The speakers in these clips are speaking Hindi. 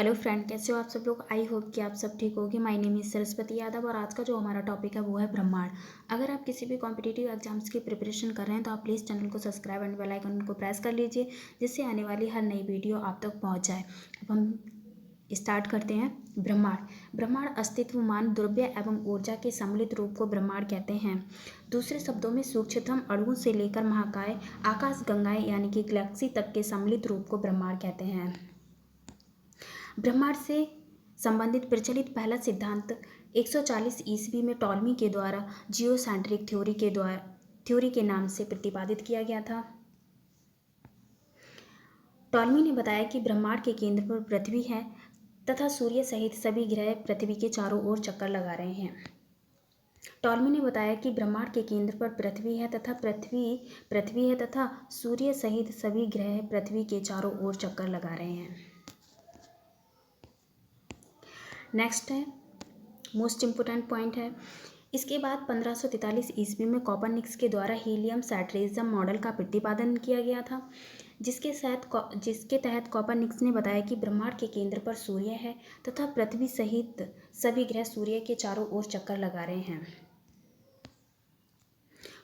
हेलो फ्रेंड, कैसे हो आप सब लोग। आई होप कि आप सब ठीक होगे। My name is Saraswati Yadav और आज का जो हमारा टॉपिक है वो है ब्रह्मांड। अगर आप किसी भी कॉम्पिटिटिव एग्जाम्स की प्रिपरेशन कर रहे हैं तो आप प्लीज़ चैनल को सब्सक्राइब एंड बेल आइकन को प्रेस कर लीजिए, जिससे आने वाली हर नई वीडियो आप तक पहुँच जाए। अब हम स्टार्ट करते हैं। ब्रह्मांड। ब्रह्मांड अस्तित्वमान द्रव्य एवं ऊर्जा के सम्मिलित रूप को ब्रह्मांड कहते हैं। दूसरे शब्दों में सूक्ष्मतम अणुओं से लेकर महाकाय आकाश गंगाएं यानी कि गैलेक्सी तक के सम्मिलित रूप को ब्रह्मांड कहते हैं। ब्रह्मांड से संबंधित प्रचलित पहला सिद्धांत 140 ईस्वी में टॉलमी के द्वारा जियोसेंट्रिक थ्योरी के नाम से प्रतिपादित किया गया था। टॉलमी ने बताया कि ब्रह्मांड के केंद्र पर पृथ्वी है तथा सूर्य सहित सभी ग्रह पृथ्वी के चारों ओर चक्कर लगा रहे हैं। टॉलमी ने बताया कि ब्रह्मांड के केंद्र पर पृथ्वी है तथा सूर्य सहित सभी ग्रह पृथ्वी के चारों ओर चक्कर लगा रहे हैं। नेक्स्ट है मोस्ट इम्पोर्टेंट पॉइंट है। इसके बाद 1543 ईस्वी में कोपरनिकस के द्वारा हीलियम सैटेलाइट मॉडल का प्रतिपादन किया गया था, जिसके तहत कोपरनिकस ने बताया कि ब्रह्मांड के केंद्र पर सूर्य है तथा पृथ्वी सहित सभी ग्रह सूर्य के चारों ओर चक्कर लगा रहे हैं।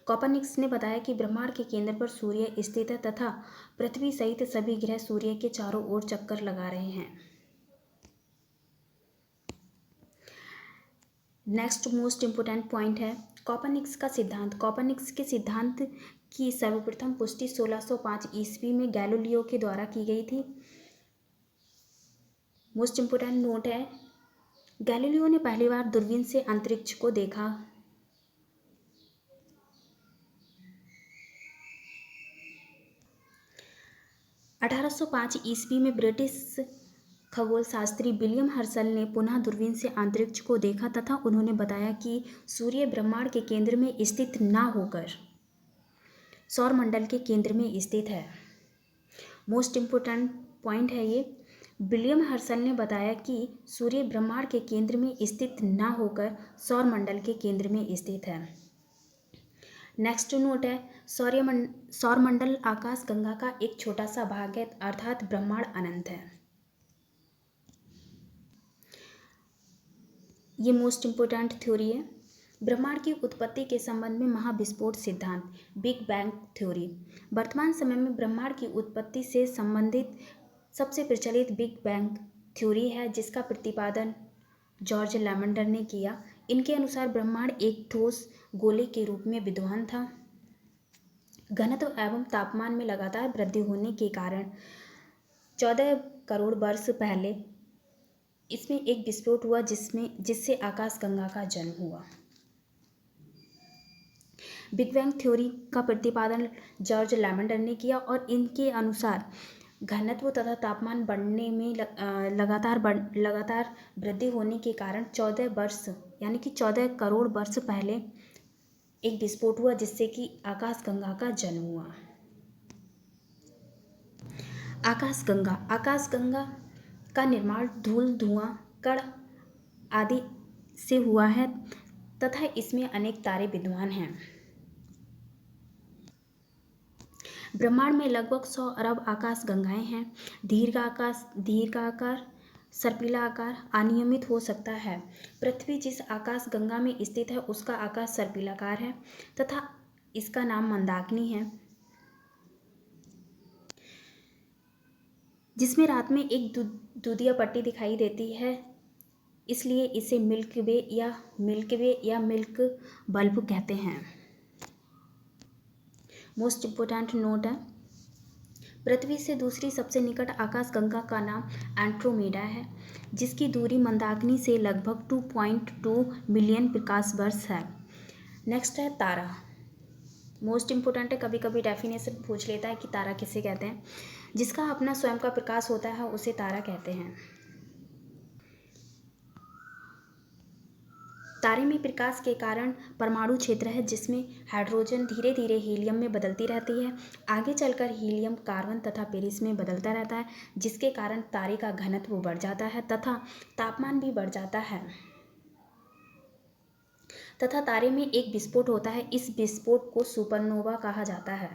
कोपरनिकस ने बताया कि ब्रह्मांड के केंद्र पर सूर्य स्थित है तथा पृथ्वी सहित सभी ग्रह सूर्य के चारों ओर चक्कर लगा रहे हैं। नेक्स्ट मोस्ट इम्पोर्टेंट पॉइंट है कोपरनिकस का सिद्धांत। कोपरनिकस के सिद्धांत की सर्वप्रथम पुष्टि 1605 ईस्वी में गैलीलियो के द्वारा की गई थी। मोस्ट इम्पोर्टेंट नोट है, गैलीलियो ने पहली बार दूरबीन से अंतरिक्ष को देखा। (1805) ईस्वी में ब्रिटिश खगोल शास्त्री विलियम हर्शल ने पुनः दूरबीन से अंतरिक्ष को देखा तथा उन्होंने बताया कि सूर्य ब्रह्मांड के केंद्र में स्थित न होकर सौरमंडल के केंद्र में स्थित है। मोस्ट इम्पोर्टेंट पॉइंट है ये। विलियम हर्शल ने बताया कि सूर्य ब्रह्मांड के केंद्र में स्थित न होकर सौरमंडल के केंद्र में स्थित है। नेक्स्ट नोट है सौरमंडल आकाश गंगा का एक छोटा सा भाग है, अर्थात ब्रह्मांड अनंत है। ये मोस्ट इम्पोर्टेंट थ्योरी है। ब्रह्मांड की उत्पत्ति के संबंध में महाविस्फोट सिद्धांत बिग बैंग थ्योरी। वर्तमान समय में ब्रह्मांड की उत्पत्ति से संबंधित सबसे प्रचलित बिग बैंग थ्योरी है, जिसका प्रतिपादन जॉर्ज लैमेंडर ने किया। इनके अनुसार ब्रह्मांड एक ठोस गोले के रूप में विद्यमान था। घनत्व एवं तापमान में लगातार वृद्धि होने के कारण 14 करोड़ वर्ष पहले इसमें एक विस्फोट हुआ जिससे आकाशगंगा का जन्म हुआ। बिग बैंग थ्योरी का प्रतिपादन जॉर्ज लैमेंडर ने किया और इनके अनुसार घनत्व तथा तापमान बढ़ने में लगातार वृद्धि होने के कारण 14 वर्ष यानी कि 14 करोड़ वर्ष पहले एक विस्फोट हुआ जिससे कि आकाशगंगा का जन्म हुआ। आकाशगंगा का निर्माण धूल, धुआं, कण आदि से हुआ है तथा इसमें अनेक तारे विद्यमान हैं। ब्रह्मांड में लगभग 100 अरब आकाशगंगाएं हैं। दीर्घाकार, सर्पिला आकार अनियमित हो सकता है। पृथ्वी जिस आकाशगंगा में स्थित है उसका आकार सर्पिलाकार है तथा इसका नाम मंदाकिनी है, जिसमें रात में एक दूधिया पट्टी दिखाई देती है, इसलिए इसे मिल्की वे या मिल्क बल्ब कहते हैं। मोस्ट इम्पोर्टेंट नोट है, पृथ्वी से दूसरी सबसे निकट आकाशगंगा का नाम एंड्रोमेडा है, जिसकी दूरी मंदाकिनी से लगभग 2.2 मिलियन प्रकाश वर्ष है। नेक्स्ट है तारा। मोस्ट इम्पोर्टेंट है, कभी कभी डेफिनेशन पूछ लेता है कि तारा किसे कहते हैं। जिसका अपना स्वयं का प्रकाश होता है उसे तारा कहते हैं। तारे में प्रकाश के कारण परमाणु क्षेत्र है, जिसमें हाइड्रोजन धीरे धीरे हीलियम में बदलती रहती है। आगे चलकर हीलियम कार्बन तथा पेरिस में बदलता रहता है, जिसके कारण तारे का घनत्व बढ़ जाता है तथा तापमान भी बढ़ जाता है तथा तारे में एक विस्फोट होता है। इस विस्फोट को सुपरनोवा कहा जाता है।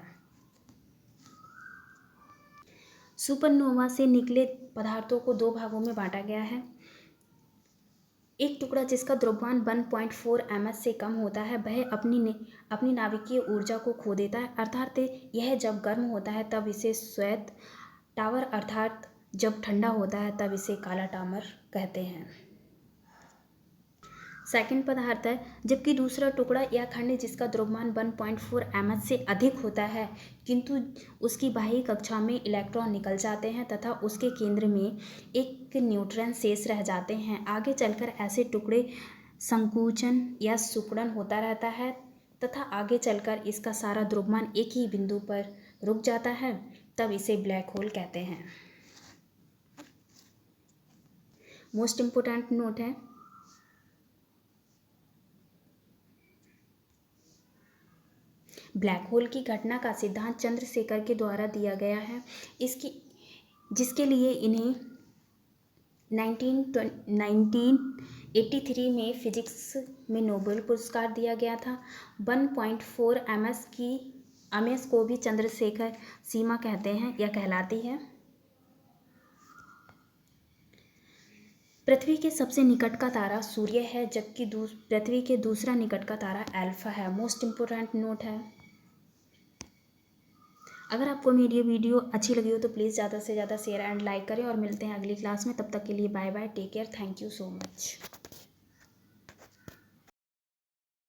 सुपरनोवा से निकले पदार्थों को दो भागों में बांटा गया है। एक टुकड़ा जिसका द्रव्यमान 1.4 ms से कम होता है वह अपनी नाभिकीय ऊर्जा को खो देता है, अर्थात यह जब गर्म होता है तब इसे श्वेत टावर, अर्थात जब ठंडा होता है तब इसे काला टावर कहते हैं। सेकंड पदार्थ है, जबकि दूसरा टुकड़ा या खंड जिसका द्रव्यमान 1.4 ms से अधिक होता है किंतु उसकी बाह्य कक्षा में इलेक्ट्रॉन निकल जाते हैं तथा उसके केंद्र में एक न्यूट्रॉन शेष रह जाते हैं। आगे चलकर ऐसे टुकड़े संकुचन या सिकुड़न होता रहता है तथा आगे चलकर इसका सारा द्रव्यमान एक ही बिंदु पर रुक जाता है, तब इसे ब्लैक होल कहते हैं। मोस्ट इम्पोर्टेंट नोट है, ब्लैक होल की घटना का सिद्धांत चंद्रशेखर के द्वारा दिया गया है, जिसके लिए इन्हें 1983 में फिजिक्स में नोबेल पुरस्कार दिया गया था। 1.4 ms को भी चंद्रशेखर सीमा कहते हैं या कहलाती है। पृथ्वी के सबसे निकट का तारा सूर्य है, जबकि पृथ्वी के दूसरा निकट का तारा अल्फा है। मोस्ट इम्पोर्टेंट नोट है, अगर आपको मेरी ये वीडियो अच्छी लगी हो तो प्लीज़ ज़्यादा से ज़्यादा शेयर एंड लाइक करें और मिलते हैं अगली क्लास में। तब तक के लिए bye bye, take care, thank you so much.